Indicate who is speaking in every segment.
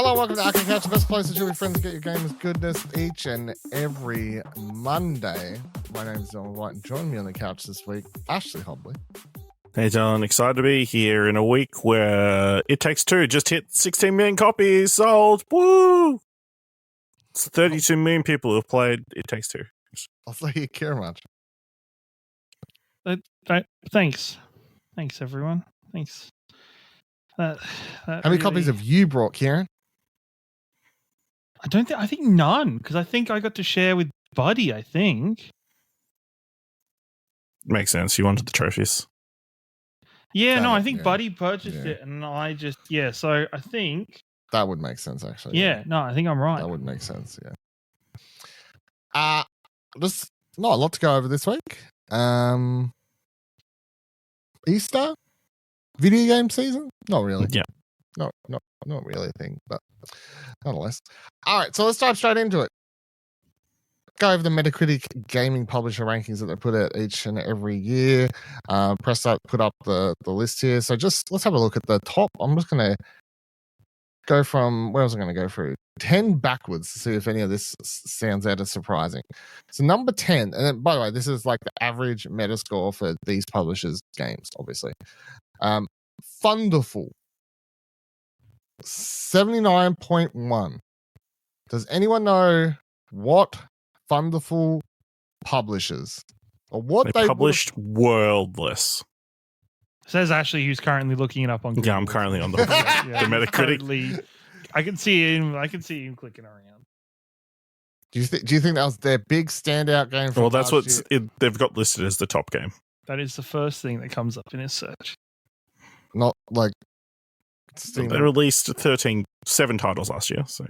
Speaker 1: Hello, welcome to Arcade Couch, the best place that you'll be friends to get your games goodness each and every Monday. My name is Dylan White, and join me on the couch this week, Ashley Hobley.
Speaker 2: Hey, Dylan, excited to be here in a week where It Takes Two just hit 16 million copies sold. Woo! It's 32 million people who have played It Takes Two.
Speaker 1: I'll say you care much.
Speaker 3: Thanks, everyone. Thanks.
Speaker 1: How many copies have you brought, Kieran?
Speaker 3: I think none, because I think I got to share with Buddy, I think.
Speaker 2: Makes sense. You wanted the trophies.
Speaker 3: Yeah, I think Buddy purchased it, and I just, so I think...
Speaker 1: That would make sense, actually.
Speaker 3: Yeah, no, I think I'm right.
Speaker 1: That would make sense, yeah. There's not a lot to go over this week. Easter? Video game season? Not really.
Speaker 2: Yeah.
Speaker 1: Not really a thing, but nonetheless. All right, so let's dive straight into it. Go over the Metacritic gaming publisher rankings that they put out each and every year. Press up, put up the list here. So just let's have a look at the top. I'm just going to go from, where was I going to go through? 10 backwards to see if any of this sounds out as surprising. So number 10, and then, by the way, this is like the average Metascore for these publishers' games, obviously. Thunderful, 79.1. Does anyone know what Thunderful publishes? Or what
Speaker 2: they published Worldless.
Speaker 3: Says Ashley, who's currently looking it up on Google.
Speaker 2: Yeah, I'm currently on the Metacritic.
Speaker 3: I can see him clicking around.
Speaker 1: Do you think that was their big standout game?
Speaker 2: Well, that's what they've got listed as the top game.
Speaker 3: That is the first thing that comes up in his search.
Speaker 1: Not like Steam.
Speaker 2: They released 7 titles last year. So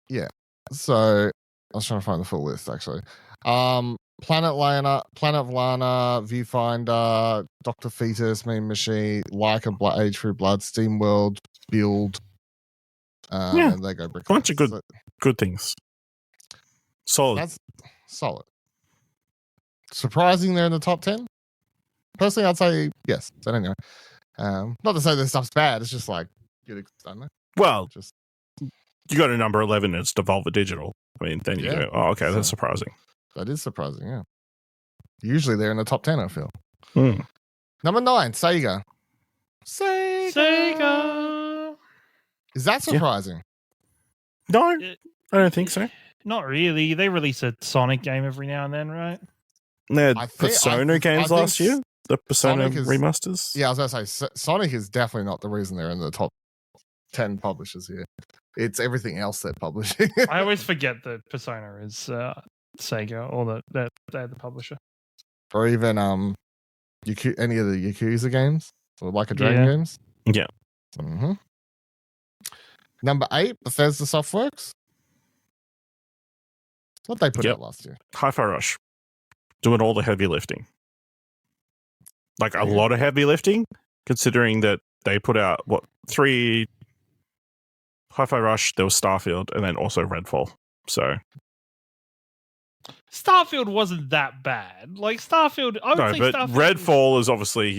Speaker 1: yeah. So I was trying to find the full list actually. Planet of Lana, Viewfinder, Dr. Fetus, Mean Machine, Like a Age Through Blood, Steam World, Build, and Lego Brick.
Speaker 2: Bunch of good things. Solid.
Speaker 1: That's solid. Surprising they're in the top 10? Personally, I'd say yes. So anyway. Not to say this stuff's bad, it's just like you'd understand that.
Speaker 2: Well, you got a number 11 and it's Devolver Digital. I mean, then you go, oh, okay, that's surprising. That
Speaker 1: is surprising, yeah. Usually they're in the top 10, I feel. Number 9, Sega.
Speaker 3: Sega.
Speaker 1: Is that surprising?
Speaker 2: No, I don't think so.
Speaker 3: Not really. They release a Sonic game every now and then, right?
Speaker 2: They had Persona games last year. The Persona remasters.
Speaker 1: Yeah, I was going to say, Sonic is definitely not the reason they're in the top 10 publishers here. It's everything else they're publishing.
Speaker 3: I always forget that Persona is Sega, or that they're the publisher.
Speaker 1: Or even any of the Yakuza games, or Like a Dragon games.
Speaker 2: Yeah.
Speaker 1: Mm-hmm. Number 8, Bethesda Softworks. What they put out last year?
Speaker 2: Hi-Fi Rush. Doing all the heavy lifting. Like a lot of heavy lifting, considering that they put out, 3 Hi-Fi Rush, there was Starfield, and then also Redfall. So
Speaker 3: Starfield wasn't that bad. Like Starfield, I would say
Speaker 2: but
Speaker 3: Starfield
Speaker 2: Redfall is obviously,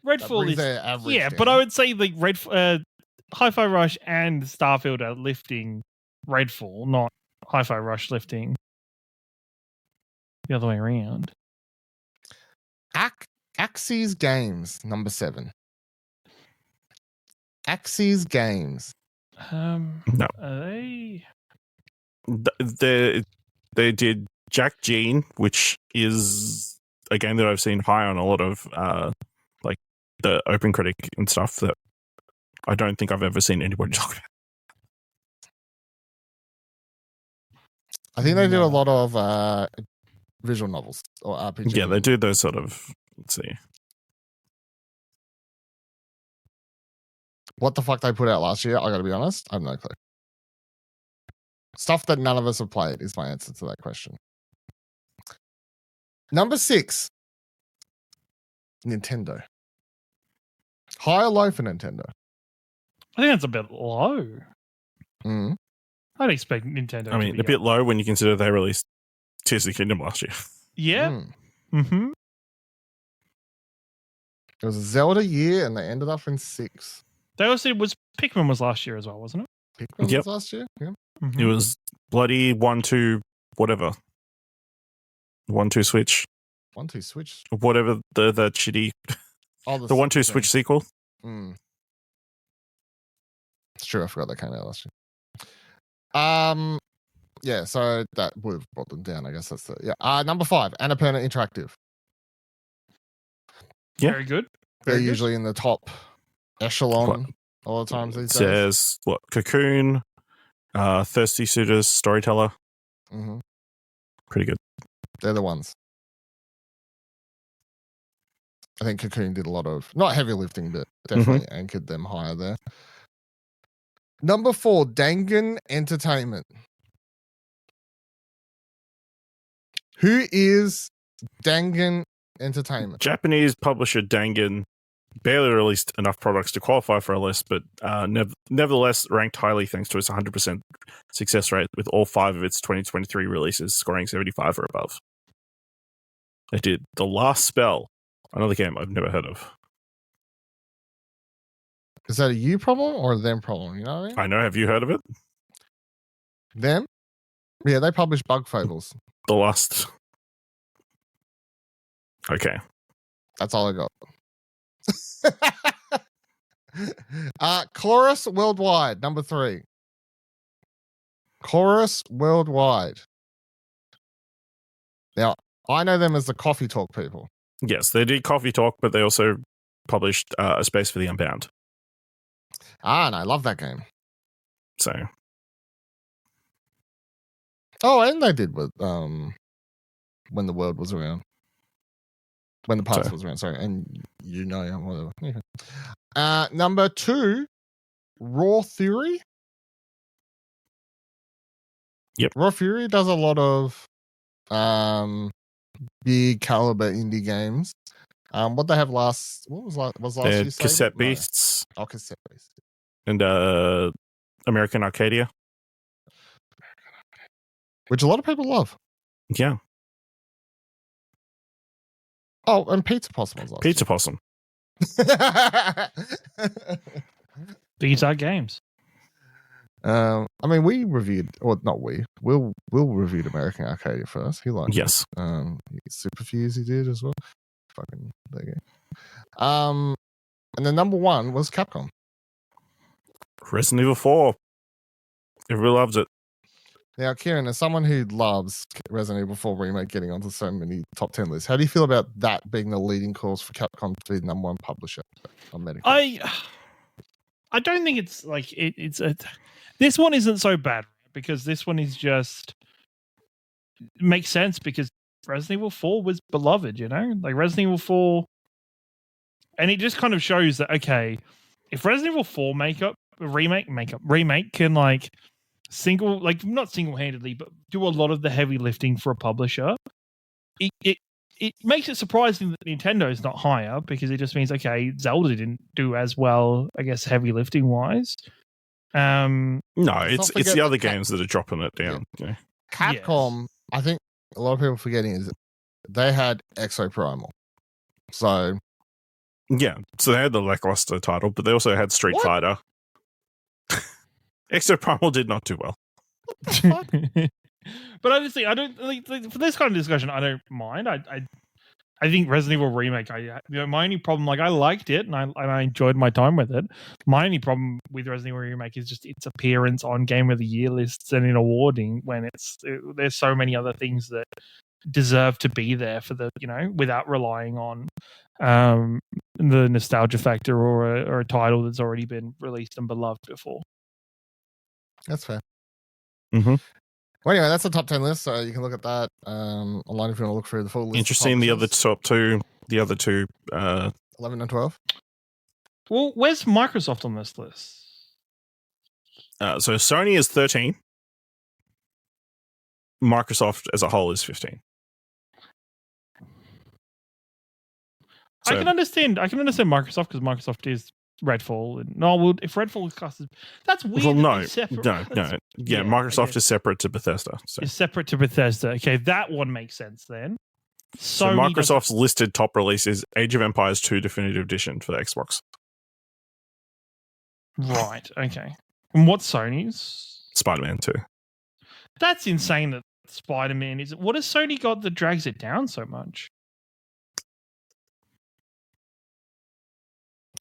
Speaker 3: Redfall is but I would say like Hi-Fi Rush and Starfield are lifting Redfall, not Hi-Fi Rush lifting the other way around.
Speaker 1: Axis Games, number 7. Axis Games.
Speaker 2: No. They did Jack Gene, which is a game that I've seen high on a lot of like the Open Critic and stuff that I don't think I've ever seen anybody talk about.
Speaker 1: I think they do a lot of visual novels or RPG.
Speaker 2: Yeah, they do those sort of. Let's see.
Speaker 1: What the fuck they put out last year? I gotta be honest, I have no clue. Stuff that none of us have played is my answer to that question. Number 6, Nintendo. High or low for Nintendo?
Speaker 3: I think that's a bit low.
Speaker 1: Mm.
Speaker 3: I'd expect Nintendo.
Speaker 2: I mean, a bit low when you consider they released Tears of the Kingdom last year.
Speaker 3: Yeah. Mm-hmm.
Speaker 1: It was a Zelda year, and they ended up in 6.
Speaker 3: They also Pikmin was last year as well, wasn't it?
Speaker 1: Pikmin
Speaker 2: Yep.
Speaker 1: was last year. Yeah.
Speaker 3: Mm-hmm.
Speaker 2: It was bloody 1-2 whatever. 1-2 Switch.
Speaker 1: 1-2 Switch.
Speaker 2: Whatever the shitty the 1-2 Switch sequel.
Speaker 1: Mm. It's true, I forgot that came out last year. Yeah, so that would have brought them down, I guess that's number 5, Annapurna Interactive.
Speaker 2: Yeah.
Speaker 3: Very good.
Speaker 1: They're
Speaker 3: Very good.
Speaker 1: usually in the top echelon all the times these
Speaker 2: It
Speaker 1: days.
Speaker 2: says what? Cocoon, Thirsty Suitors, Storyteller.
Speaker 1: Mm-hmm.
Speaker 2: Pretty good.
Speaker 1: They're the ones. I think Cocoon did a lot of, not heavy lifting, but definitely anchored them higher there. Number 4, Dangan Entertainment. Who is Dangan Entertainment?
Speaker 2: Japanese publisher Dangan barely released enough products to qualify for a list, but nevertheless ranked highly thanks to its 100% success rate, with all 5 of its 2023 releases scoring 75 or above. They did The Last Spell, another game I've never heard of.
Speaker 1: Is that a you problem or a them problem? You know what I mean?
Speaker 2: I know. Have you heard of it?
Speaker 1: Them? Yeah, they publish Bug Fables.
Speaker 2: The Last. Okay.
Speaker 1: That's all I got. Chorus Worldwide, number 3. Chorus Worldwide. Now, I know them as the Coffee Talk people.
Speaker 2: Yes, they did Coffee Talk, but they also published A Space for the Unbound.
Speaker 1: And I love that game.
Speaker 2: So.
Speaker 1: Oh, and they did with When the World Was Around. When the Past was around, sorry. And whatever. Yeah. Number 2, Raw Theory.
Speaker 2: Yep.
Speaker 1: Raw Theory does a lot of big caliber indie games. What they have last year's
Speaker 2: Cassette
Speaker 1: favorite?
Speaker 2: Beasts.
Speaker 1: No. Oh, Cassette Beasts.
Speaker 2: And American Arcadia.
Speaker 1: Which a lot of people love.
Speaker 2: Yeah.
Speaker 1: Oh, and Pizza Possum was last
Speaker 2: Pizza Possum.
Speaker 3: These games.
Speaker 1: I mean, we reviewed, or not we. Will reviewed American Arcadia first. He liked
Speaker 2: Yes.
Speaker 1: it. Superfuse he did as well. Fucking there you go. And the number 1 was Capcom.
Speaker 2: Resident Evil 4. Everyone loves it.
Speaker 1: Now, Kieran, as someone who loves Resident Evil 4 Remake getting onto so many top 10 lists, how do you feel about that being the leading cause for Capcom to be the number 1 publisher on Metacritic?
Speaker 3: I don't think it's like this one isn't so bad because this one is just makes sense because Resident Evil 4 was beloved, like Resident Evil 4, and it just kind of shows that okay, if Resident Evil 4 remake can like not single-handedly, but do a lot of the heavy lifting for a publisher, it makes it surprising that Nintendo is not higher because it just means okay, Zelda didn't do as well, I guess, heavy lifting wise.
Speaker 2: No, it's the other games that are dropping it down. Yeah.
Speaker 1: Capcom, yes. I think a lot of people forgetting is they had Exoprimal. So
Speaker 2: yeah, so they had the lackluster title, but they also had Street Fighter. Exoprimal did not do well.
Speaker 3: But honestly, I don't like for this kind of discussion. I don't mind. I think Resident Evil Remake. My only problem, I liked it and I enjoyed my time with it. My only problem with Resident Evil Remake is just its appearance on Game of the Year lists and in awarding when there's so many other things that deserve to be there for the without relying on the nostalgia factor or a title that's already been released and beloved before.
Speaker 1: That's fair.
Speaker 2: Mm-hmm.
Speaker 1: Well, anyway, that's the top 10 list, so you can look at that online if you want to look through the full list.
Speaker 2: Interesting. The other two,
Speaker 1: 11 and 12.
Speaker 3: Well, where's Microsoft on this list?
Speaker 2: So Sony is 13. Microsoft as a whole is 15.
Speaker 3: So, I can understand Microsoft because Microsoft is Redfall. If Redfall is classed as... That's weird.
Speaker 2: Well, no. Yeah, Microsoft is separate to Bethesda. So.
Speaker 3: It's separate to Bethesda. Okay, that one makes sense then.
Speaker 2: So Microsoft's listed top release is Age of Empires 2 Definitive Edition for the Xbox.
Speaker 3: Right, okay. And what's Sony's?
Speaker 2: Spider-Man 2.
Speaker 3: That's insane that Spider-Man is. What has Sony got that drags it down so much?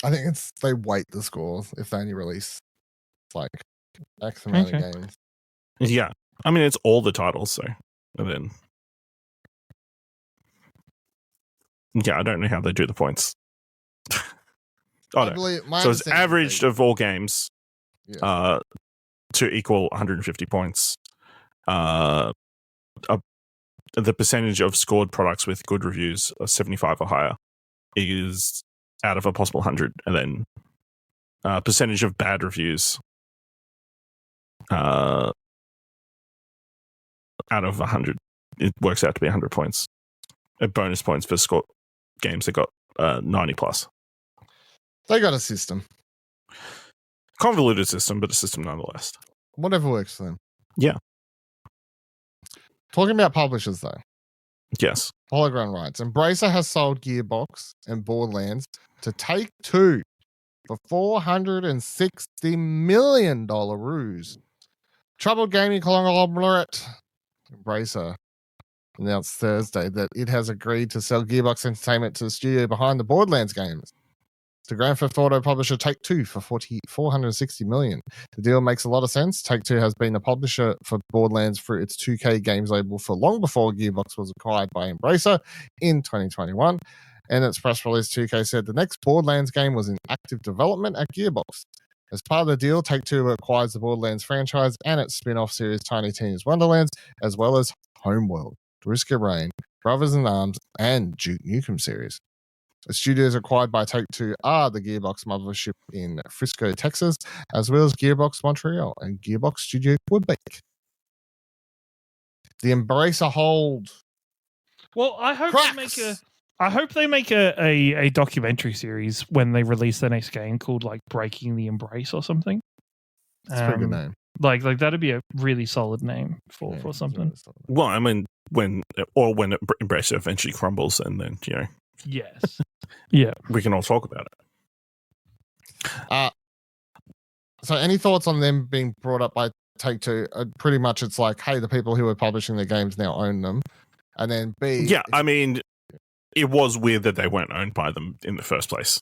Speaker 1: I think it's they weight the scores if they only release like X amount of games.
Speaker 2: Yeah. I mean, it's all the titles, so. And then. Yeah, I don't know how they do the points. So it's averaged of all games to equal 150 points. The percentage of scored products with good reviews of 75 or higher is out of a possible 100. And then percentage of bad reviews out of 100. It works out to be 100 points. Bonus points for score games that got 90 plus.
Speaker 1: They got a system.
Speaker 2: Convoluted system, but a system nonetheless.
Speaker 1: Whatever works for them.
Speaker 2: Yeah.
Speaker 1: Talking about publishers, though.
Speaker 2: Yes.
Speaker 1: Hologram writes, Embracer has sold Gearbox and Borderlands to Take-Two for $460 million ruse. Troubled gaming conglomerate Embracer announced Thursday that it has agreed to sell Gearbox Entertainment to the studio behind the Borderlands games to Grand Theft Auto publisher Take-Two for $460 million. The deal makes a lot of sense. Take-Two has been the publisher for Borderlands through its 2K games label for long before Gearbox was acquired by Embracer in 2021. In its press release, 2K said the next Borderlands game was in active development at Gearbox. As part of the deal, Take-Two acquires the Borderlands franchise and its spin-off series Tiny Tina's Wonderlands, as well as Homeworld, Risk of Rain, Brothers in Arms, and Duke Nukem series. The studios acquired by Take-Two are the Gearbox mothership in Frisco, Texas, as well as Gearbox Montreal and Gearbox Studio Quebec. The Embracer hold.
Speaker 3: Well, I hope they make a documentary series when they release their next game called like Breaking the Embrace or something.
Speaker 1: That's a pretty good name.
Speaker 3: Like that'd be a really solid name for something.
Speaker 2: Really well, I mean, when Embracer eventually crumbles, and then
Speaker 3: yes, yeah,
Speaker 2: we can all talk about
Speaker 1: it. So, any thoughts on them being brought up by Take-Two? Pretty much, it's like, hey, the people who are publishing their games now own them, and then B.
Speaker 2: Yeah, I mean, it was weird that they weren't owned by them in the first place.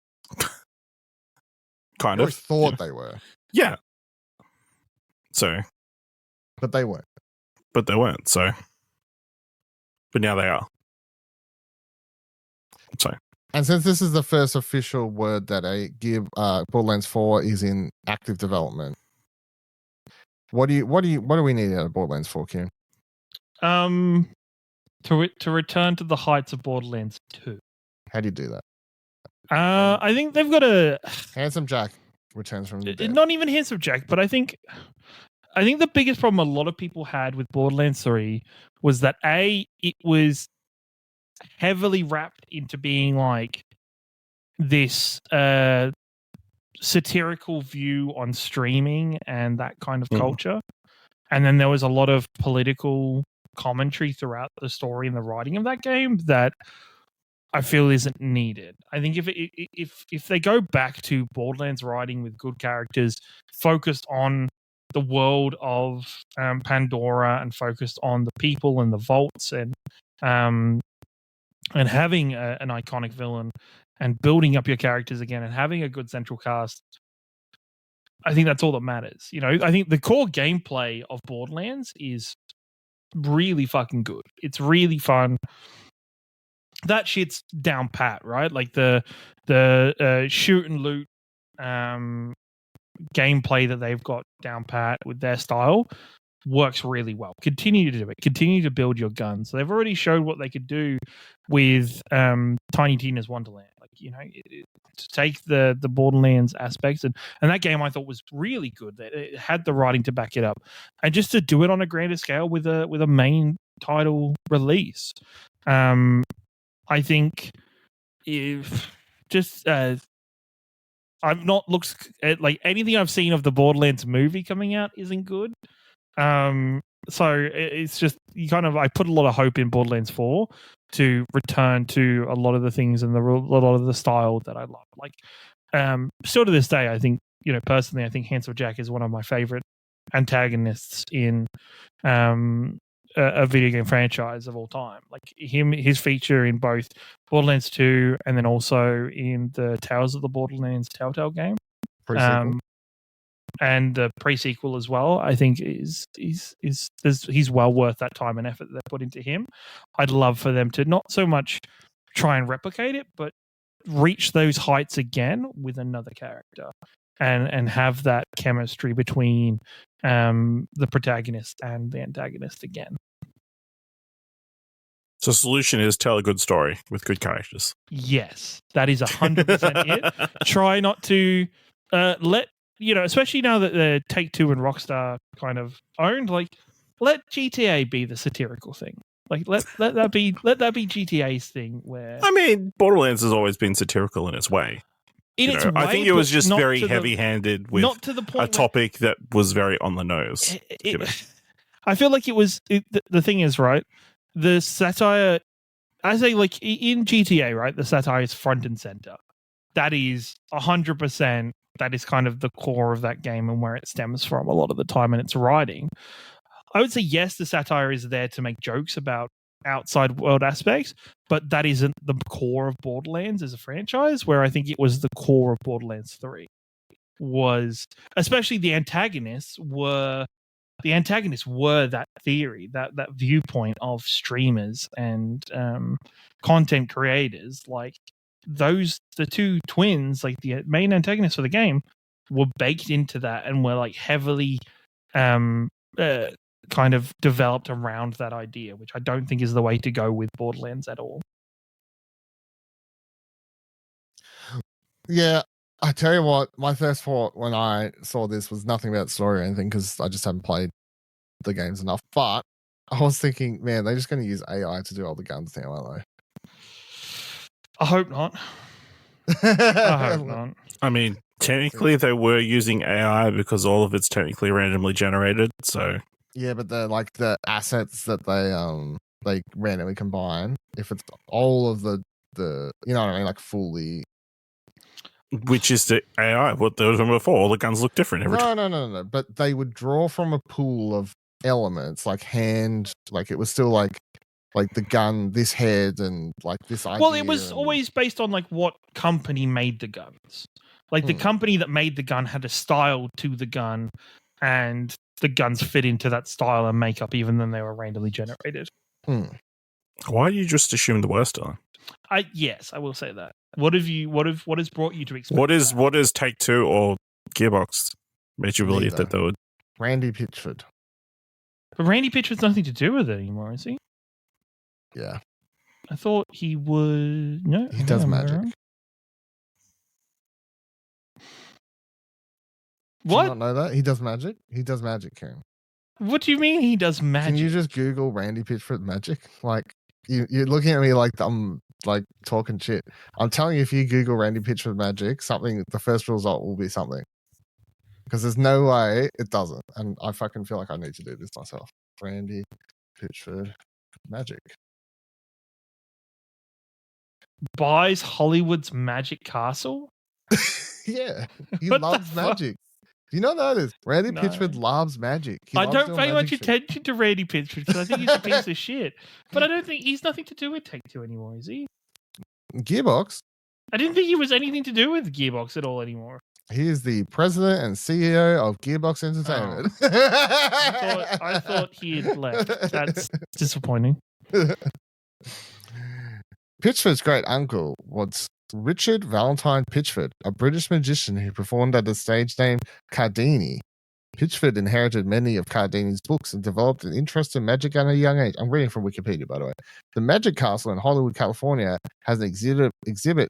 Speaker 2: Kind of
Speaker 1: thought they were.
Speaker 2: Yeah. So,
Speaker 1: but they weren't.
Speaker 2: So, but now they are. So,
Speaker 1: and since this is the first official word that Borderlands 4 is in active development, what do we need out of Borderlands 4, Kieran?
Speaker 3: To return to the heights of Borderlands 2.
Speaker 1: How do you do that?
Speaker 3: I think they've got a
Speaker 1: Handsome Jack returns from the dead.
Speaker 3: Not even Handsome Jack, but I think the biggest problem a lot of people had with Borderlands 3 was that it was heavily wrapped into being like this satirical view on streaming and that kind of culture. And then there was a lot of political commentary throughout the story and the writing of that game that I feel isn't needed. I think if they go back to Borderlands writing with good characters, focused on the world of Pandora and focused on the people and the vaults and having an iconic villain and building up your characters again and having a good central cast, I think that's all that matters. I think the core gameplay of Borderlands is really fucking good. It's really fun. That shit's down pat, right? Like the shoot and loot gameplay that they've got down pat with their style works really well. Continue to do it. Continue to build your guns. So they've already showed what they could do with Tiny Tina's Wonderland. Like, to take the Borderlands aspects and that game I thought was really good. It had the writing to back it up, and just to do it on a grander scale with a main title release. I think if just I've not looked at like anything I've seen of the Borderlands movie coming out isn't good. So it's just I put a lot of hope in Borderlands 4 to return to a lot of the things and a lot of the style that I love. Like Still to this day, I think, personally, I think Hansel Jack is one of my favorite antagonists in a video game franchise of all time. Like his feature in both Borderlands 2 and then also in the Tales of the Borderlands Telltale game. And the pre-sequel as well, I think he's well worth that time and effort that they put into him. I'd love for them to not so much try and replicate it, but reach those heights again with another character and have that chemistry between the protagonist and the antagonist again.
Speaker 2: So the solution is tell a good story with good characters.
Speaker 3: Yes, that is 100% it. Try not to let, especially now that the Take-Two and Rockstar kind of owned, like, let GTA be the satirical thing. Like, let that be GTA's thing. Where
Speaker 2: I mean, Borderlands has always been satirical in its way. I think it was just very heavy-handed with
Speaker 3: not to the point
Speaker 2: a topic that was very on the nose.
Speaker 3: I feel like it was. The thing is, right? The satire, I say, like in GTA, right? The satire is front and center. That is 100%. That is kind of the core of that game and where it stems from a lot of the time in its writing. I would say yes, the satire is there to make jokes about outside world aspects, but that isn't the core of Borderlands as a franchise, where I think it was the core of Borderlands 3. Was especially the antagonists were that theory, that viewpoint of streamers and content creators. Like the two twins, like the main antagonists for the game, were baked into that and were like heavily kind of developed around that idea, which I don't think is the way to go with Borderlands at all.
Speaker 1: Yeah, I tell you what, my first thought when I saw this was nothing about story or anything, because I just haven't played the games enough. But I was thinking, man, they're just going to use AI to do all the guns now, aren't they?
Speaker 3: I hope not. I hope not.
Speaker 2: I mean, technically they were using AI because all of it's technically randomly generated. So
Speaker 1: yeah, but the assets that they randomly combine, if it's all of the you know what I mean, like fully.
Speaker 2: Which is the AI? What they were doing before? All the guns look different every time.
Speaker 1: No. But they would draw from a pool of elements, like hand, like it was still like the gun, this head, and like this idea.
Speaker 3: Well, it was always based on like what company made the guns. Like the company that made the gun had a style to the gun, and the guns fit into that style and makeup, even though they were randomly generated.
Speaker 2: Why do you just assume the worst on?
Speaker 3: Yes, I will say that. What has brought you to expect?
Speaker 2: What is Take-Two or Gearbox made you believe that they would?
Speaker 1: Randy Pitchford.
Speaker 3: But Randy Pitchford's nothing to do with it anymore, is he?
Speaker 1: Yeah.
Speaker 3: I thought he was. No,
Speaker 1: he does magic.
Speaker 3: What?
Speaker 1: Do you not know that? He does magic? He does magic, Karen.
Speaker 3: What do you mean he does magic?
Speaker 1: Can you just Google Randy Pitchford magic? Like, you're looking at me like I'm like talking shit. I'm telling you, if you Google Randy Pitchford magic, the first result will be something. Because there's no way it doesn't. And I fucking feel like I need to do this myself. Randy Pitchford magic.
Speaker 3: Buys Hollywood's Magic Castle?
Speaker 1: Yeah. He loves magic. Do you not know this? Randy Pitchford loves magic.
Speaker 3: I don't pay much attention to Randy Pitchford because I think he's a piece of shit. But I don't think he's nothing to do with Take-Two anymore, is he?
Speaker 1: Gearbox?
Speaker 3: I didn't think he was anything to do with Gearbox at all anymore.
Speaker 1: He is the president and CEO of Gearbox Entertainment.
Speaker 3: Oh. I thought he had left. That's disappointing.
Speaker 1: Pitchford's great uncle was Richard Valentine Pitchford, a British magician who performed under the stage name Cardini. Pitchford inherited many of Cardini's books and developed an interest in magic at a young age. I'm reading from Wikipedia, by the way. The Magic Castle in Hollywood, California, has an exhibit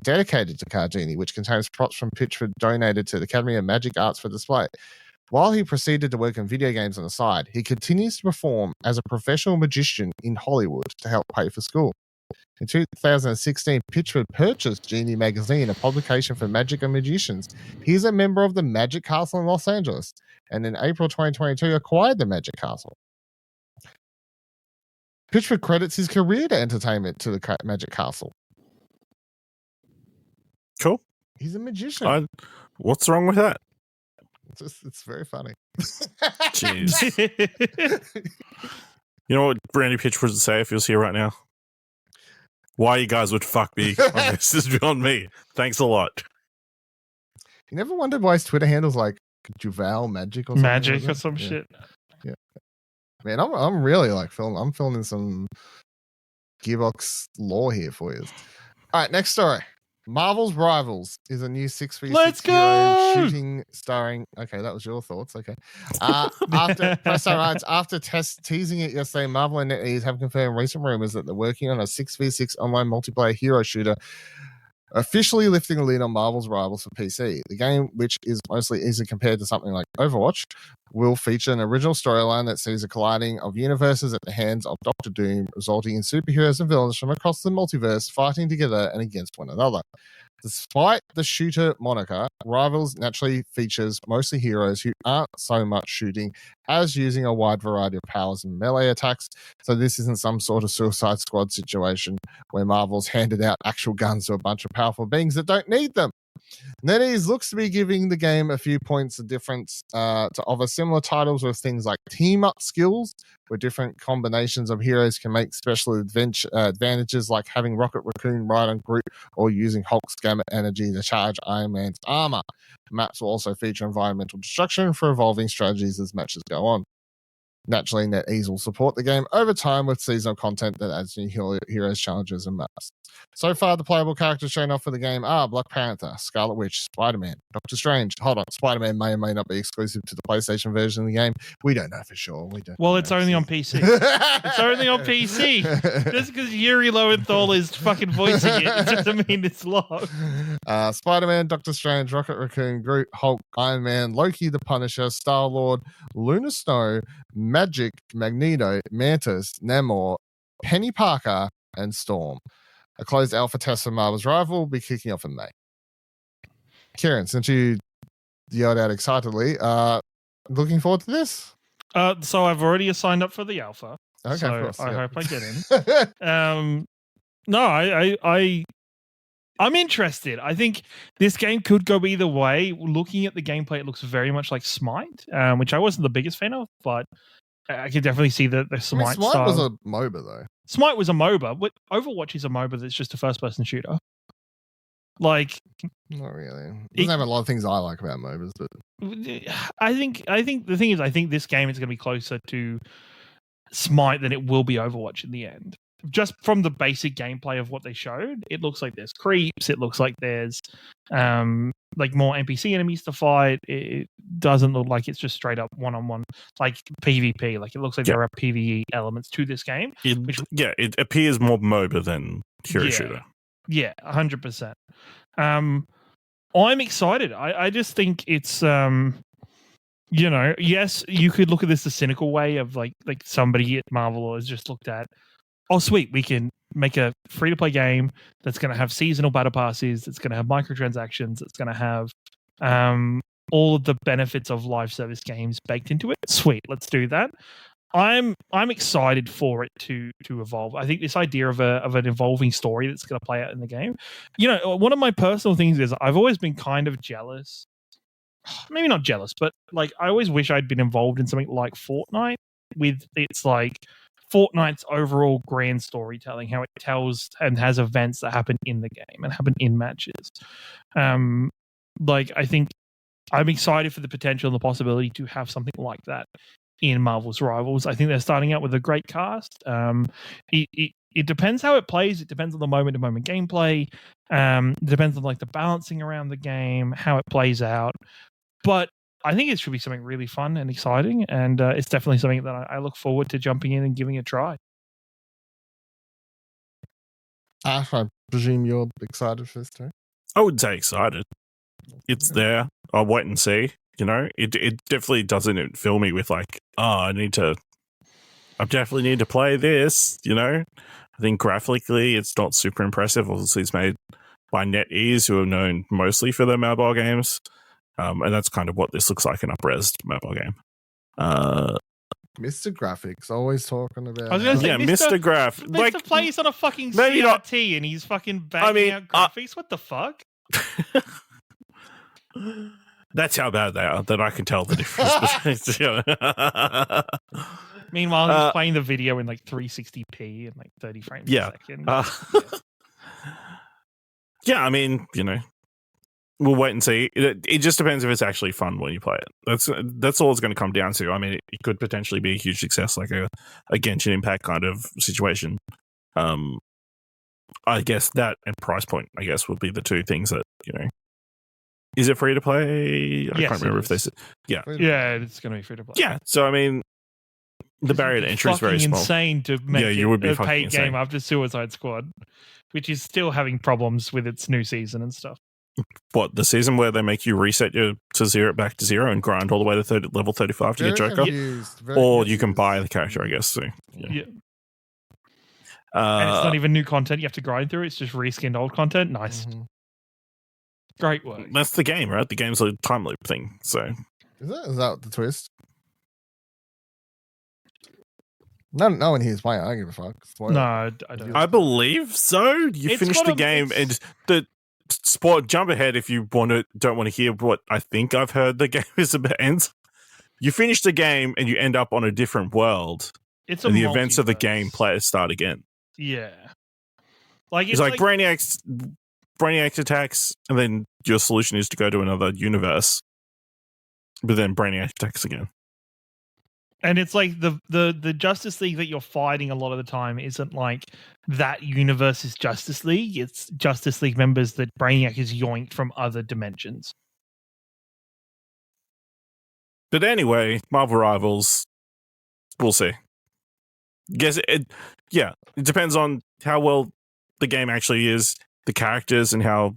Speaker 1: dedicated to Cardini, which contains props from Pitchford donated to the Academy of Magic Arts for display. While he proceeded to work on video games on the side, he continues to perform as a professional magician in Hollywood to help pay for school. In 2016, Pitchford purchased Genie Magazine, a publication for magic and magicians. He's a member of the Magic Castle in Los Angeles, and in April 2022 acquired the Magic Castle. Pitchford credits his career to entertainment to the Magic Castle.
Speaker 2: Cool.
Speaker 1: He's a magician.
Speaker 2: What's wrong with that?
Speaker 1: It's very funny.
Speaker 2: Jeez. You know what Randy Pitchford would say if he was here right now? Why you guys would fuck me on this is beyond me. Thanks a lot.
Speaker 1: You never wondered why his Twitter handle's like Juval Magic or something?
Speaker 3: Magic or some shit.
Speaker 1: Yeah. Man, I'm really like I'm filming some Gearbox lore here for you. All right, next story. Marvel's Rivals is a new 6v6 hero shooting starring. Okay, that was your thoughts. Okay. After teasing it yesterday, Marvel and NetEase have confirmed recent rumors that they're working on a 6v6 online multiplayer hero shooter, officially lifting the lead on Marvel's Rivals for PC. The game, which is mostly easily compared to something like Overwatch, will feature an original storyline that sees a colliding of universes at the hands of Doctor Doom, resulting in superheroes and villains from across the multiverse fighting together and against one another. Despite the shooter moniker, Rivals naturally features mostly heroes who aren't so much shooting as using a wide variety of powers and melee attacks, so this isn't some sort of Suicide Squad situation where Marvel's handed out actual guns to a bunch of powerful beings that don't need them. NetEase looks to be giving the game a few points of difference to other similar titles with things like team-up skills, where different combinations of heroes can make special advantages like having Rocket Raccoon ride on Groot or using Hulk's gamma energy to charge Iron Man's armor. Maps will also feature environmental destruction for evolving strategies as matches go on. Naturally, NetEase will support the game over time with seasonal content that adds new heroes, challenges, and maps. So far, the playable characters shown off for the game are Black Panther, Scarlet Witch, Spider-Man, Doctor Strange. Hold on, Spider-Man may or may not be exclusive to the PlayStation version of the game. We don't know for sure.
Speaker 3: Well, it's only on PC. It's only on PC. Just because Yuri Lowenthal is fucking voicing it doesn't mean it's locked.
Speaker 1: Spider-Man, Doctor Strange, Rocket Raccoon, Groot, Hulk, Iron Man, Loki the Punisher, Star-Lord, Luna Snow, Magic, Magneto, Mantis, Namor, Penny Parker, and Storm. A closed alpha test for Marvel's Rival will be kicking off in May. Kieran, since you yelled out excitedly, looking forward to this?
Speaker 3: So I've already signed up for the alpha.
Speaker 1: Okay,
Speaker 3: so
Speaker 1: of course.
Speaker 3: I hope I get in. No, I'm interested. I think this game could go either way. Looking at the gameplay, it looks very much like Smite, which I wasn't the biggest fan of, but I could definitely see the Smite style.
Speaker 1: Smite was a MOBA, though.
Speaker 3: Smite was a MOBA, but Overwatch is a MOBA that's just a first-person shooter. Like,
Speaker 1: not really. It doesn't have a lot of things I like about MOBAs, but
Speaker 3: I think the thing is, I think this game is going to be closer to Smite than it will be Overwatch in the end. Just from the basic gameplay of what they showed, it looks like there's creeps. It looks like there's like more NPC enemies to fight. It doesn't look like it's just straight up one-on-one like PvP. Like it looks like there are PvE elements to this game.
Speaker 2: It appears more MOBA than hero shooter.
Speaker 3: Yeah, 100%. I'm excited. I just think it's yes, you could look at this the cynical way of like somebody at Marvel has just looked at, oh, sweet, we can make a free-to-play game that's going to have seasonal battle passes, that's going to have microtransactions, that's going to have all of the benefits of live service games baked into it. Sweet, let's do that. I'm excited for it to evolve. I think this idea of an evolving story that's going to play out in the game. One of my personal things is I've always been kind of jealous. Maybe not jealous, but like I always wish I'd been involved in something like Fortnite with its like Fortnite's overall grand storytelling, how it tells and has events that happen in the game and happen in matches. I think I'm excited for the potential and the possibility to have something like that in Marvel's Rivals. I think they're starting out with a great cast. It depends how it plays. It depends on the moment-to-moment gameplay. It depends on like the balancing around the game, how it plays out. But I think it should be something really fun and exciting, and it's definitely something that I look forward to jumping in and giving a try.
Speaker 1: Ash, I presume you're excited for this too?
Speaker 2: I would say excited. It's there. I'll wait and see. It definitely doesn't fill me with like, I definitely need to play this. I think graphically it's not super impressive. Obviously, it's made by NetEase, who are known mostly for their mobile games. And that's kind of what this looks like, an up-res mobile game.
Speaker 1: Mr. Graphics, always talking about.
Speaker 3: I was going to say,
Speaker 2: Mr. Graph.
Speaker 3: Mr. plays on a fucking CRT and he's fucking banging out graphics. What the fuck?
Speaker 2: That's how bad they are, that I can tell the difference.
Speaker 3: Meanwhile, he's playing the video in like 360p and like 30 frames a second.
Speaker 2: Yeah, I mean, we'll wait and see. It just depends if it's actually fun when you play it. That's all it's going to come down to. I mean, it could potentially be a huge success, like a Genshin Impact kind of situation. I guess that and price point, I guess, would be the two things that, Is it free to play? I can't remember if they said. Yeah.
Speaker 3: Yeah, it's going to be free to play.
Speaker 2: Yeah, so I mean, the barrier to entry is very small.
Speaker 3: Insane to make
Speaker 2: you would be
Speaker 3: a paid
Speaker 2: insane.
Speaker 3: game after Suicide Squad, which is still having problems with its new season and stuff.
Speaker 2: What, the season where they make you reset back to zero and grind all the way to level 35 to get Joker? Or you can buy the character, I guess. So,
Speaker 3: yeah. And it's not even new content you have to grind through. It's just reskinned old content. Nice. Mm-hmm. Great work.
Speaker 2: That's the game, right? The game's a time loop thing. So
Speaker 1: Is that the twist? No one here's playing. I don't give a fuck.
Speaker 3: No, I don't.
Speaker 2: I believe so. You finished the game and the sport. Jump ahead if you don't want to hear what I think I've heard the game is about. Ends. You finish the game and you end up on a different world.
Speaker 3: It's
Speaker 2: and the events of the game start again.
Speaker 3: Yeah,
Speaker 2: it's like Brainiac attacks, and then your solution is to go to another universe. But then Brainiac attacks again.
Speaker 3: And it's like the Justice League that you're fighting a lot of the time isn't like that universe's Justice League. It's Justice League members that Brainiac is yoinked from other dimensions.
Speaker 2: But anyway, Marvel Rivals, we'll see. It depends on how well the game actually is, the characters, and how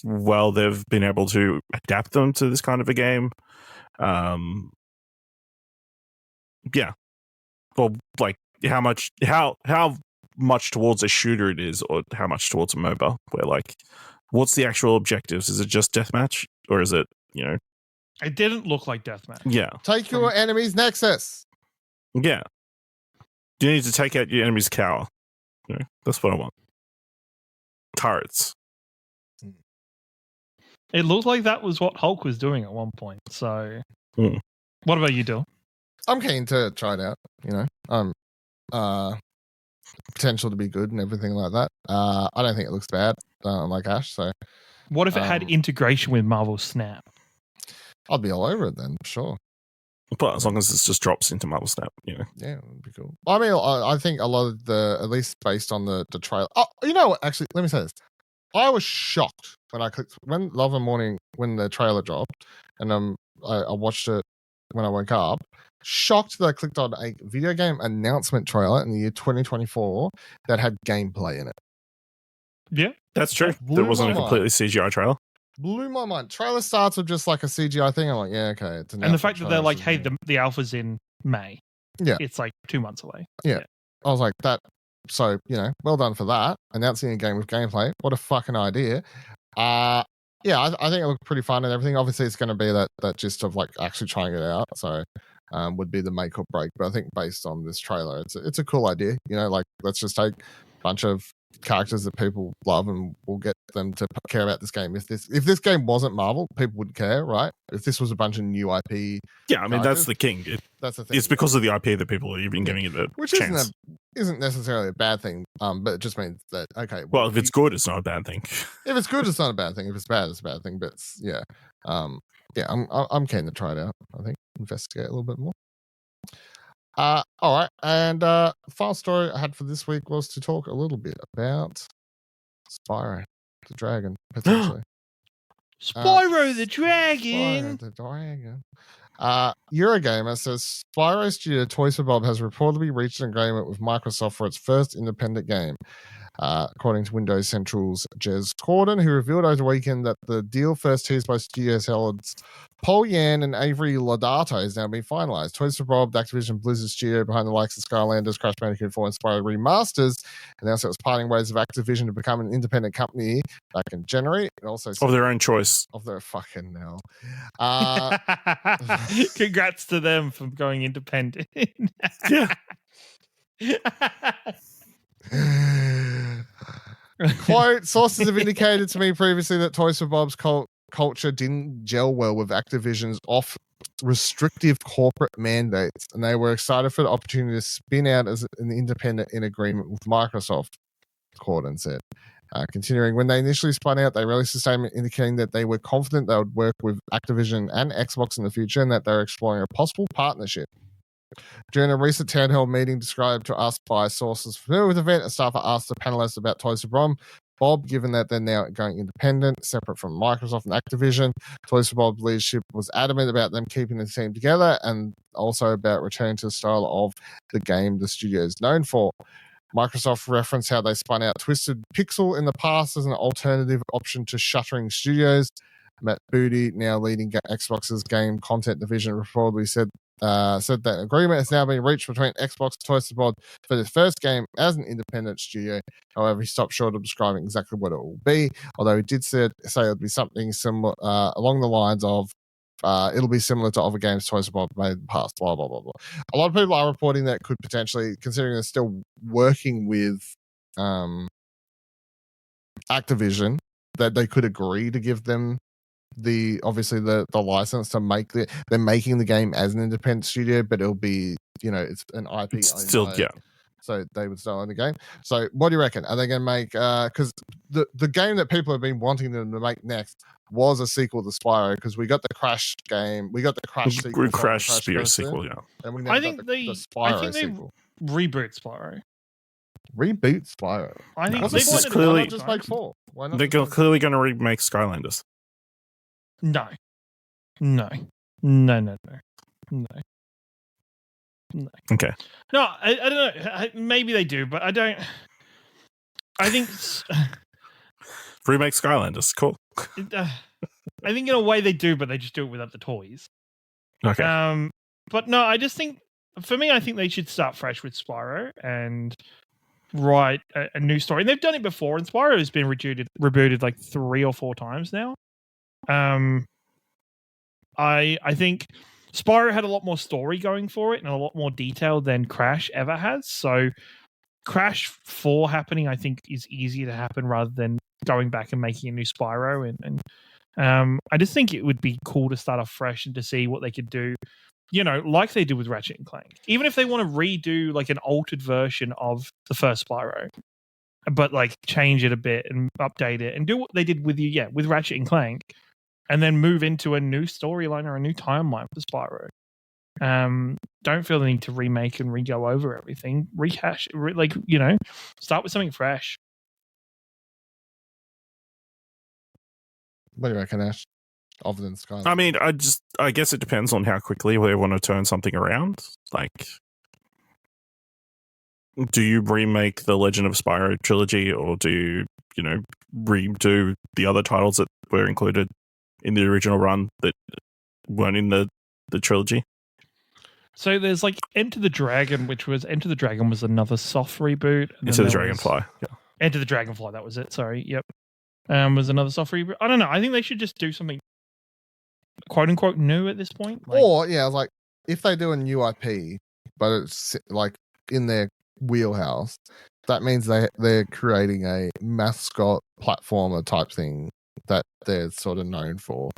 Speaker 2: well they've been able to adapt them to this kind of a game. Or how much towards a shooter it is, or how much towards a MOBA. Where what's the actual objectives? Is it just deathmatch, or is it
Speaker 3: It didn't look like deathmatch.
Speaker 2: Yeah.
Speaker 1: Take your enemy's nexus.
Speaker 2: Yeah. You need to take out your enemy's cower. That's what I want. Turrets.
Speaker 3: It looked like that was what Hulk was doing at one point. So, What about you, Dill?
Speaker 1: I'm keen to try it out. Potential to be good and everything like that. I don't think it looks bad, like Ash. So,
Speaker 3: what if it had integration with Marvel Snap?
Speaker 1: I'd be all over it then, sure.
Speaker 2: But as long as it just drops into Marvel Snap,
Speaker 1: Yeah, it would be cool. I mean, I think a lot of at least based on the trailer. Oh, actually, let me say this. I was shocked when Love and Morning, when the trailer dropped, and I watched it when I woke up. Shocked that I clicked on a video game announcement trailer in the year 2024 that had gameplay in it.
Speaker 3: Yeah,
Speaker 2: that's true. There wasn't a completely CGI trailer.
Speaker 1: Blew my mind. Trailer starts with just like a CGI thing. I'm like, yeah, okay. It's
Speaker 3: and the fact that they're like, hey, the alpha's in May.
Speaker 1: Yeah.
Speaker 3: It's like 2 months away.
Speaker 1: Yeah. I was like, that. So, well done for that. Announcing a game with gameplay. What a fucking idea. I think it looked pretty fun and everything. Obviously, it's going to be that gist of actually trying it out. So, would be the make or break. But I think based on this trailer, it's a cool idea. Let's just take a bunch of characters that people love and we'll get them to care about this game. If this game wasn't Marvel, people would care, right? If this was a bunch of new IP,
Speaker 2: yeah, I mean that's the king.
Speaker 1: That's the thing.
Speaker 2: It's because of the IP that people are even giving it a chance.
Speaker 1: Isn't necessarily a bad thing. But it just means that
Speaker 2: Well, if it's good, it's not a bad thing.
Speaker 1: If it's good, it's not a bad thing. If it's bad, it's a bad thing. But I'm keen to try it out. I think investigate a little bit more. All right, and final story I had for this week was to talk a little bit about Spyro the Dragon, potentially.
Speaker 3: Spyro the Dragon!
Speaker 1: Spyro the Dragon. Eurogamer says Spyro studio Toys for Bob has reportedly reached an agreement with Microsoft for its first independent game. According to Windows Central's Jez Corden, who revealed over the weekend that the deal first teased by studio heads Paul Yan and Avery Laudato has now been finalized. Toys for Bob, the Activision Blizzard studio behind the likes of Skylanders, Crash Bandicoot 4, and Spyro remasters, announced it was parting ways with Activision to become an independent company back in January. It also
Speaker 2: of their own choice.
Speaker 1: Of their fucking hell.
Speaker 3: Congrats to them for going independent.
Speaker 2: Yeah.
Speaker 1: Quote, sources have indicated to me previously that Toys for Bob's culture didn't gel well with Activision's restrictive corporate mandates, and they were excited for the opportunity to spin out as an independent in agreement with Microsoft, Corden said. Continuing, when they initially spun out, they released a statement indicating that they were confident they would work with Activision and Xbox in the future and that they were exploring a possible partnership. During a recent town hall meeting described to us by sources familiar with the event, a staffer asked the panelists about Toys for Bob, given that they're now going independent, separate from Microsoft and Activision. Toys for Bob's leadership was adamant about them keeping the team together and also about returning to the style of the game the studio is known for. Microsoft referenced how they spun out Twisted Pixel in the past as an alternative option to shuttering studios. Matt Booty, now leading Xbox's game content division, reportedly said that agreement has now been reached between Xbox and Toys for Bob for the first game as an independent studio. However, he stopped short of describing exactly what it will be, although he did say it would be something similar along the lines of it'll be similar to other games Toys for Bob made in the past, blah, blah, blah, blah. A lot of people are reporting that could potentially, considering they're still working with Activision, that they could agree to give them the license to make they're making the game as an independent studio, but it'll be, it's an IP
Speaker 2: it's still,
Speaker 1: so they would still own the game. So what do you reckon? Are they going to make because the game that people have been wanting them to make next was a sequel to Spyro, because we got the Crash game, we got the Crash sequel,
Speaker 2: Crash Spyro sequel,
Speaker 1: and we
Speaker 3: I think they
Speaker 1: sequel.
Speaker 3: Reboot Spyro.
Speaker 1: Reboot Spyro.
Speaker 3: I think
Speaker 1: this is
Speaker 2: clearly
Speaker 1: why not just make 4. Why not?
Speaker 2: They're clearly going to remake Skylanders.
Speaker 3: No.
Speaker 2: Okay.
Speaker 3: No, I don't know. Maybe they do, but I don't. I think
Speaker 2: remake Skylanders. Cool.
Speaker 3: I think in a way they do, but they just do it without the toys.
Speaker 2: Okay.
Speaker 3: But no, I just think, for me, I think they should start fresh with Spyro and write a new story. And they've done it before, and Spyro has been rebooted like 3 or 4 times now. I think Spyro had a lot more story going for it and a lot more detail than Crash ever has. So Crash 4 happening, I think, is easier to happen rather than going back and making a new Spyro. And I just think it would be cool to start off fresh and to see what they could do, like they did with Ratchet and Clank. Even if they want to redo like an altered version of the first Spyro, but like change it a bit and update it and do what they did with with Ratchet and Clank, and then move into a new storyline or a new timeline for Spyro. Don't feel the need to remake and re-go over everything. Rehash, start with something fresh.
Speaker 1: What do you reckon, Ash? Other than Sky?
Speaker 2: I mean, I guess it depends on how quickly they want to turn something around. Like, do you remake the Legend of Spyro trilogy, or do you, redo the other titles that were included in the original run that weren't in the trilogy?
Speaker 3: So there's like Enter the Dragon was another soft reboot.
Speaker 2: Enter the Dragonfly. Yeah.
Speaker 3: Enter the Dragonfly, that was it. Sorry. Yep. Was another soft reboot. I don't know. I think they should just do something quote unquote new at this point.
Speaker 1: Like if they do a new IP, but it's like in their wheelhouse, that means they're creating a mascot platformer type thing that they're sort of known for.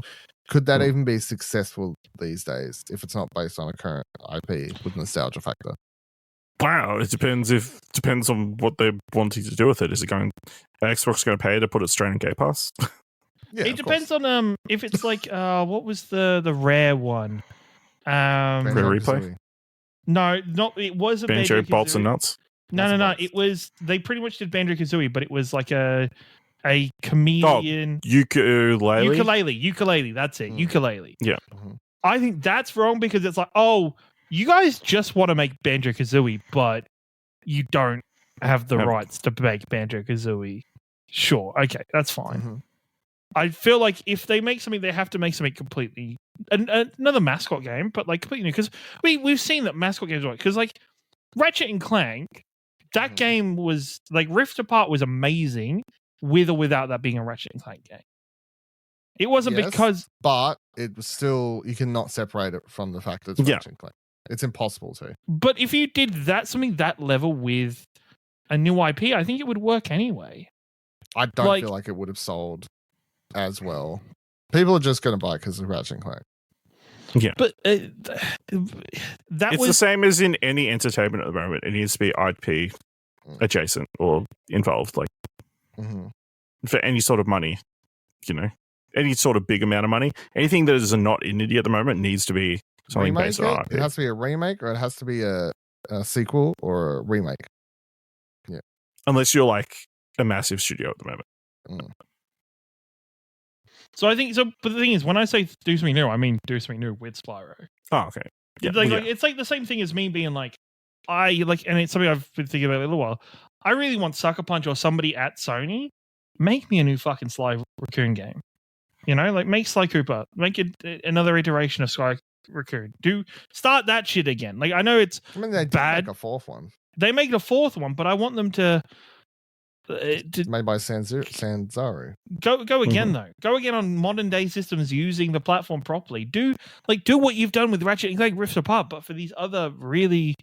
Speaker 1: Could that even be successful these days if it's not based on a current IP with nostalgia factor?
Speaker 2: Wow, it depends on what they're wanting to do with it. Is Xbox going to pay to put it straight in Game Pass?
Speaker 1: Yeah,
Speaker 3: it depends on if it's like what was the rare one?
Speaker 2: Rare Replay?
Speaker 3: No, it wasn't
Speaker 2: Banjo Bolts and Nuts.
Speaker 3: No. It was, they pretty much did Banjo-Kazooie, but it was like a comedian. Ukulele. That's it. Ukulele.
Speaker 2: Yeah.
Speaker 1: Mm-hmm.
Speaker 3: I think that's wrong because it's like, oh, you guys just want to make Banjo-Kazooie, but you don't have the rights to make Banjo-Kazooie. Sure. Okay. That's fine.
Speaker 1: Mm-hmm.
Speaker 3: I feel like if they make something, they have to make something completely another mascot game, but like completely new, because we've seen that mascot games work. Because like Ratchet and Clank, that game was like Rift Apart was amazing with or without that being a Ratchet and Clank game. It wasn't because,
Speaker 1: but it was still, you cannot separate it from the fact that it's Ratchet and Clank. It's impossible to.
Speaker 3: But if you did something that level with a new IP, I think it would work anyway.
Speaker 1: I don't feel like it would have sold as well People are just going to buy it because of Ratchet and Clank.
Speaker 2: Yeah,
Speaker 3: but
Speaker 2: it's the same as in any entertainment at the moment. It needs to be IP adjacent or involved, like for any sort of money, any sort of big amount of money. Anything that is not in indie at the moment needs to be something based on IP.
Speaker 1: It has to be a remake, or it has to be a sequel or a remake. Yeah,
Speaker 2: unless you're like a massive studio at the moment.
Speaker 3: So I think so. But the thing is, when I say do something new, I mean do something new with Spyro.
Speaker 2: Oh, okay.
Speaker 3: Yeah, it's like the same thing as me being like, and it's something I've been thinking about a little while. I really want Sucker Punch or somebody at Sony make me a new fucking Sly Raccoon game. Like make Sly Cooper, make it another iteration of Sly Raccoon. Start that shit again. Like I know it's
Speaker 1: they did
Speaker 3: bad.
Speaker 1: Make a fourth one.
Speaker 3: They make a fourth one, but I want them to
Speaker 1: made by Sanzaru.
Speaker 3: Go again though. Go again on modern day systems using the platform properly. Do what you've done with Ratchet and Clank Rift Apart, but for these other really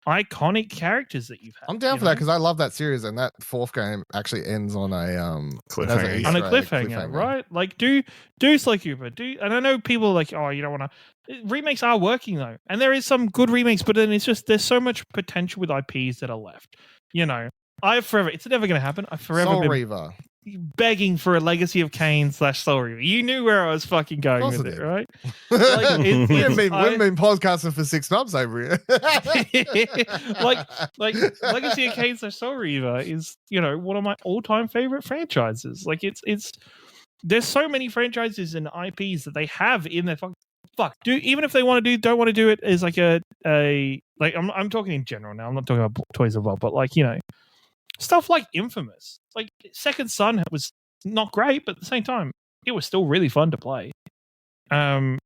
Speaker 3: iconic characters that you've had.
Speaker 1: I'm down for that because I love that series, and that fourth game actually ends on a
Speaker 2: cliffhanger.
Speaker 3: On a cliffhanger, right? Like do Sly Cooper. And I know people are like, oh, you don't want to. Remakes are working though, and there is some good remakes, but then it's just there's so much potential with IPs that are left. It's never going to happen. I've forever
Speaker 1: Soul
Speaker 3: been
Speaker 1: Reaver.
Speaker 3: Begging for a Legacy of Kain / Soul Reaver. You knew where I was fucking going with it, right?
Speaker 1: We've been podcasting for 6 months over here.
Speaker 3: like Legacy of Kain / Soul Reaver is, one of my all-time favorite franchises. Like it's there's so many franchises and IPs that they have in their even if they don't want to do it as like I'm talking in general now. I'm not talking about Toys of Bob, but stuff like Infamous, like Second Son was not great, but at the same time, it was still really fun to play. I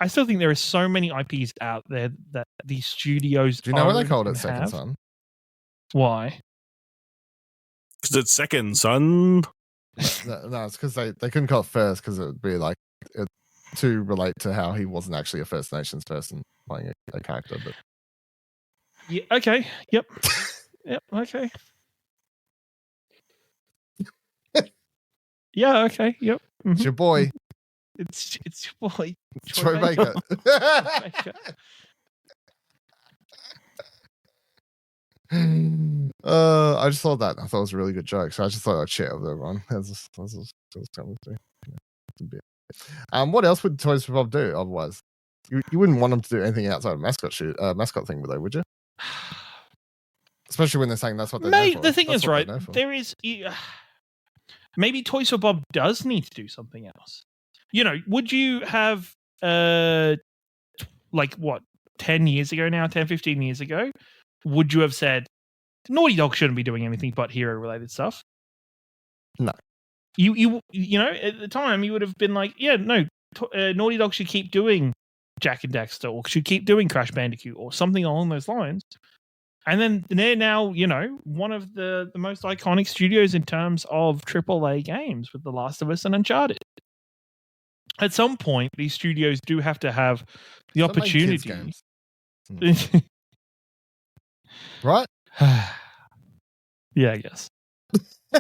Speaker 3: still think there are so many IPs out there that these studios.
Speaker 1: Do you know why they called it Second Son?
Speaker 3: Why?
Speaker 2: Because it's Second Son.
Speaker 1: No, it's because they couldn't call it first because it would be like to relate to how he wasn't actually a First Nations person playing a character. But
Speaker 3: yeah, okay, yep, yep, okay. Yeah, okay, yep. Mm-hmm.
Speaker 1: It's your boy.
Speaker 3: It's your boy.
Speaker 1: Troy Baker. I just thought that. I thought it was a really good joke, so I just thought I'd share it with everyone. What else would Toys for Bob do otherwise? You wouldn't want them to do anything outside of mascot thing, would they? Would you? Especially when they're saying that's what they're known for.
Speaker 3: The thing is, right, there is... maybe Toys for Bob does need to do something else. Would you have, 10 years ago now, 10, 15 years ago, would you have said, Naughty Dog shouldn't be doing anything but hero-related stuff?
Speaker 1: No.
Speaker 3: You at the time, you would have been like, yeah, no, Naughty Dog should keep doing Jak and Daxter, or should keep doing Crash Bandicoot, or something along those lines. And then they're now, one of the most iconic studios in terms of AAA games with The Last of Us and Uncharted. At some point, these studios do have to have the opportunity.
Speaker 1: Right?
Speaker 3: Yeah, I guess.
Speaker 1: I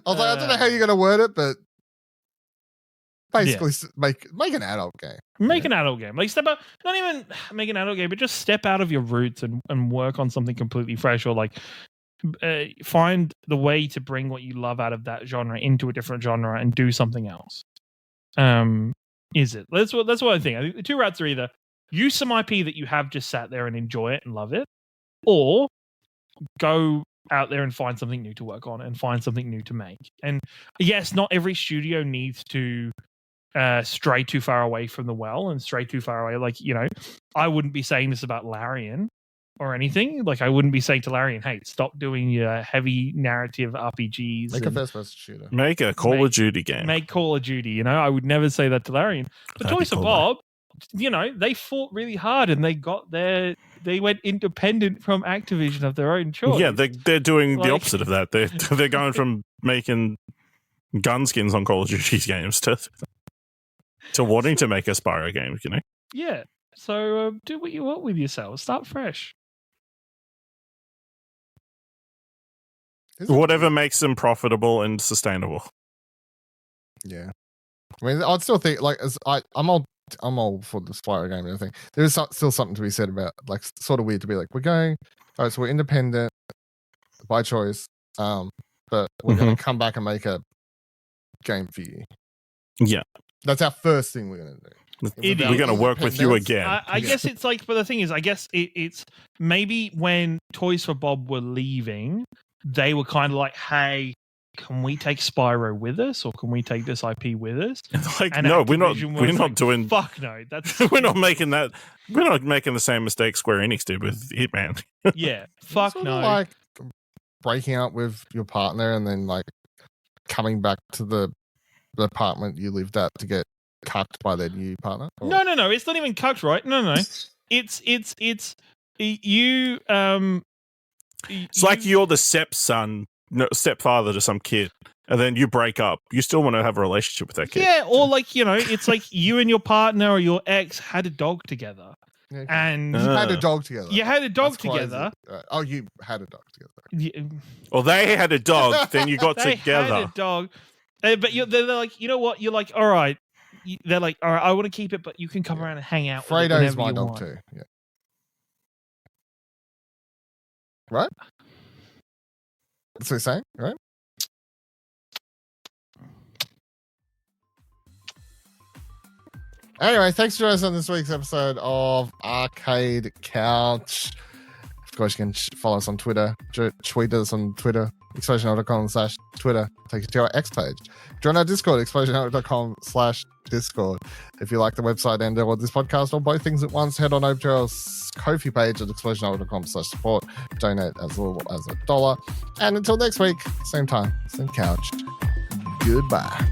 Speaker 1: don't know how you're going to word it, but basically make an adult game.
Speaker 3: Make an adult game. Like step out, not even make an adult game, but just step out of your roots and work on something completely fresh, or find the way to bring what you love out of that genre into a different genre and do something else. Is it? That's what I think. I think the two routes are either use some IP that you have just sat there and enjoy it and love it, or go out there and find something new to work on and find something new to make. And yes, not every studio needs to stray too far away from the well and stray too far away. I wouldn't be saying this about Larian or anything. I wouldn't be saying to Larian, hey, stop doing your heavy narrative RPGs.
Speaker 1: Make a first-person shooter.
Speaker 2: Make a Call of Duty game.
Speaker 3: Make Call of Duty. I would never say that to Larian. But Toys for Bob, they fought really hard and they went independent from Activision of their own choice.
Speaker 2: Yeah, they're doing the opposite of that. They're going from making gun skins on Call of Duty games to wanting to make a Spyro game,
Speaker 3: Yeah. So do what you want with yourself. Start fresh.
Speaker 2: Whatever makes them profitable and sustainable.
Speaker 1: Yeah. I mean, I'd still think, like, I'm all for the Spyro game and everything. There is still something to be said about, like, sort of weird to be like, all right, so we're independent by choice, but we're going to come back and make a game for you.
Speaker 2: Yeah.
Speaker 1: That's our first thing we're going to do.
Speaker 2: We're going to work with you again.
Speaker 3: I guess it's like, but the thing is, I guess it's maybe when Toys for Bob were leaving, they were kind of like, hey, can we take Spyro with us, or can we take this IP with us?
Speaker 2: Like,
Speaker 3: and
Speaker 2: no,
Speaker 3: Activision
Speaker 2: we're not doing.
Speaker 3: Fuck no, that's
Speaker 2: we're not making that. We're not making the same mistake Square Enix did with Hitman.
Speaker 3: Yeah, fuck no.
Speaker 1: Like breaking up with your partner and then like coming back to the apartment you lived at to get cucked by their new partner. Or?
Speaker 3: No, it's not even cucked, right? No. It's you.
Speaker 2: It's like you're the stepfather to some kid, and then you break up. You still want to have a relationship with that kid.
Speaker 3: Yeah, or like, it's like you and your partner or your ex had a dog together.
Speaker 1: Okay.
Speaker 3: And
Speaker 1: you had a dog together.
Speaker 3: You had a dog together.
Speaker 1: Oh, you had a dog together.
Speaker 3: Yeah.
Speaker 2: Well, they had a dog. Then you got
Speaker 3: they
Speaker 2: together.
Speaker 3: Had a dog, but they're like, you know what? You're like, all right. They're like, all right, I want to keep it, but you can come around and hang out.
Speaker 1: Fredo is my dog too. Yeah. Right. That's what you're saying, right? Anyway, thanks for joining us on this week's episode of Arcade Couch. Of course, you can follow us on Twitter. Tweet us on Twitter. explosionhour.com/Twitter. Take you to our X page. Join our Discord, explosionhour.com/Discord. If you like the website and or this podcast or both things at once, head on over to our Ko-fi page at explosionhour.com/support. Donate as little as $1. And until next week, same time, same couch. Goodbye.